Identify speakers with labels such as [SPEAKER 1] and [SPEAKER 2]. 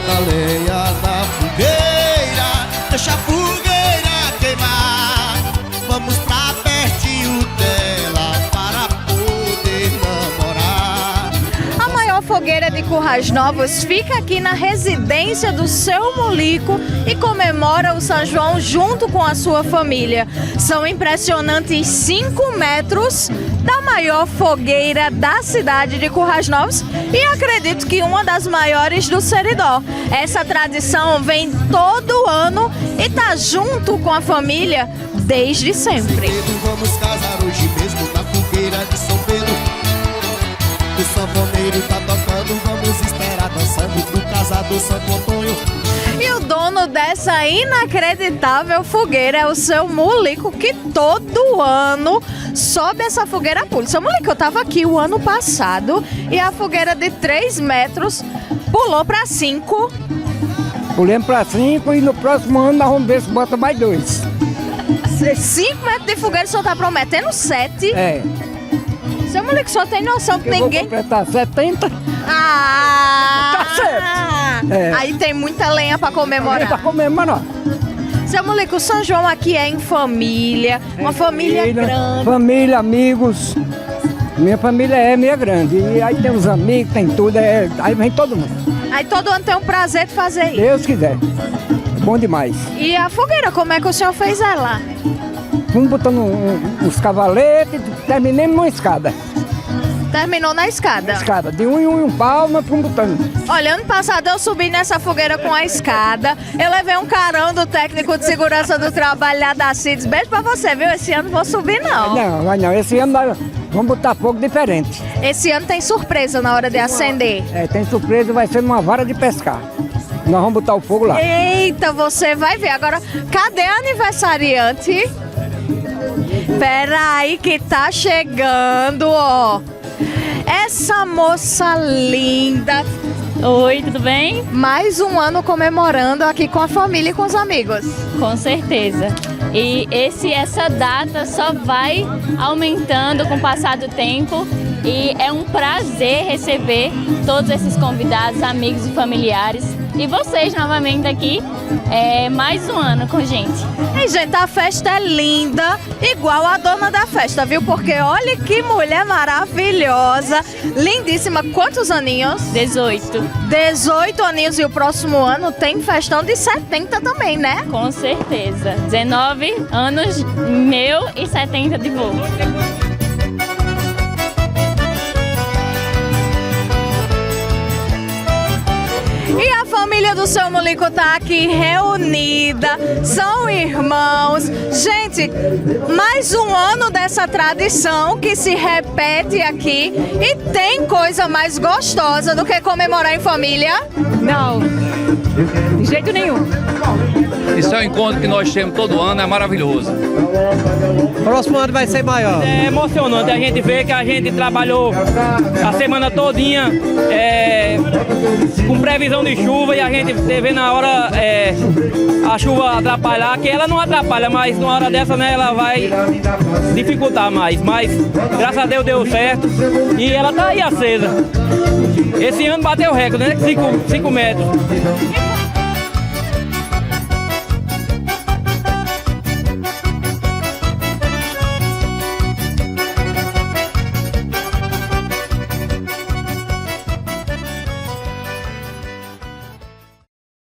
[SPEAKER 1] bota lenha na fogueira, deixa a fogueira queimar. Vamos pra pertinho dela para poder namorar.
[SPEAKER 2] A maior fogueira de Currais Novos fica aqui na residência do Seu Mulico e comemora o São João junto com a sua família. São impressionantes 5 metros da maior fogueira da cidade de Currais Novos e acredito que uma das maiores do Seridó. Essa tradição vem todo ano e tá junto com a família desde sempre.
[SPEAKER 1] Vamos casar hoje mesmo na fogueira de São Pedro. O sanfoneiro tá tocando, vamos esperar dançando pro casador Santo Antônio.
[SPEAKER 2] E o dono dessa inacreditável fogueira é o Seu Mulico, que todo ano sobe essa fogueira a pulo. Seu Mulico, eu tava aqui o ano passado e a fogueira de 3 metros pulou para 5.
[SPEAKER 3] Pulemos para 5 e no próximo ano nós vamos ver se bota mais 2.
[SPEAKER 2] 5 metros de fogueira, o senhor tá prometendo 7?
[SPEAKER 3] É.
[SPEAKER 2] Seu Mulico, só tem noção que
[SPEAKER 3] Eu
[SPEAKER 2] ninguém...
[SPEAKER 3] vou completar 70.
[SPEAKER 2] Ah!
[SPEAKER 3] Tá certo. É.
[SPEAKER 2] Aí tem muita lenha para comemorar.
[SPEAKER 3] Para comemorar.
[SPEAKER 2] Seu Mulico, o São João aqui é em família, uma família grande.
[SPEAKER 3] Família, amigos. Minha família é meia grande. E aí tem os amigos, tem tudo. Aí vem todo mundo.
[SPEAKER 2] Aí todo ano tem um prazer de fazer isso.
[SPEAKER 3] Deus quiser. Bom demais.
[SPEAKER 2] E a fogueira, como é que o senhor fez ela?
[SPEAKER 3] Fomos botando uns cavaletes e terminamos numa escada.
[SPEAKER 2] Terminou na escada.
[SPEAKER 3] Escada, de um em um pau, nós fomos botando.
[SPEAKER 2] Olha, ano passado eu subi nessa fogueira com a escada. Eu levei um carão do técnico de segurança do trabalho lá da CIDS. Beijo pra você, viu? Esse ano não vou subir, não.
[SPEAKER 3] Não, vai não. Esse ano nós vamos botar fogo diferente.
[SPEAKER 2] Esse ano tem surpresa na hora de acender.
[SPEAKER 3] É, tem surpresa, vai ser numa vara de pescar. Nós vamos botar o fogo lá.
[SPEAKER 2] Eita, você vai ver. Agora, cadê a aniversariante? Pera aí que tá chegando, ó. Essa moça linda.
[SPEAKER 4] Oi, tudo bem?
[SPEAKER 2] Mais um ano comemorando aqui com a família e com os amigos.
[SPEAKER 4] Com certeza. E essa data só vai aumentando com o passar do tempo. E é um prazer receber todos esses convidados, amigos e familiares. E vocês novamente aqui, mais um ano com a gente.
[SPEAKER 2] E, gente, a festa é linda, igual a dona da festa, viu? Porque olha que mulher maravilhosa, lindíssima. Quantos aninhos?
[SPEAKER 4] 18.
[SPEAKER 2] 18 aninhos e o próximo ano tem festão de 70 também, né?
[SPEAKER 4] Com certeza. 19 anos meu e 70 de vô.
[SPEAKER 2] E a família do Seu Mulico tá aqui reunida, são irmãos. Gente, mais um ano dessa tradição que se repete aqui e tem coisa mais gostosa do que comemorar em família?
[SPEAKER 5] Não, de jeito nenhum.
[SPEAKER 6] Esse é um encontro que nós temos todo ano, é maravilhoso.
[SPEAKER 7] Próximo ano vai ser maior.
[SPEAKER 8] É emocionante a gente ver que a gente trabalhou a semana todinha com previsão de chuva e a gente vê na hora a chuva atrapalhar, que ela não atrapalha, mas na hora dessa, né, ela vai dificultar mais. Mas graças a Deus deu certo e ela tá aí acesa. Esse ano bateu o recorde, né? 5 metros.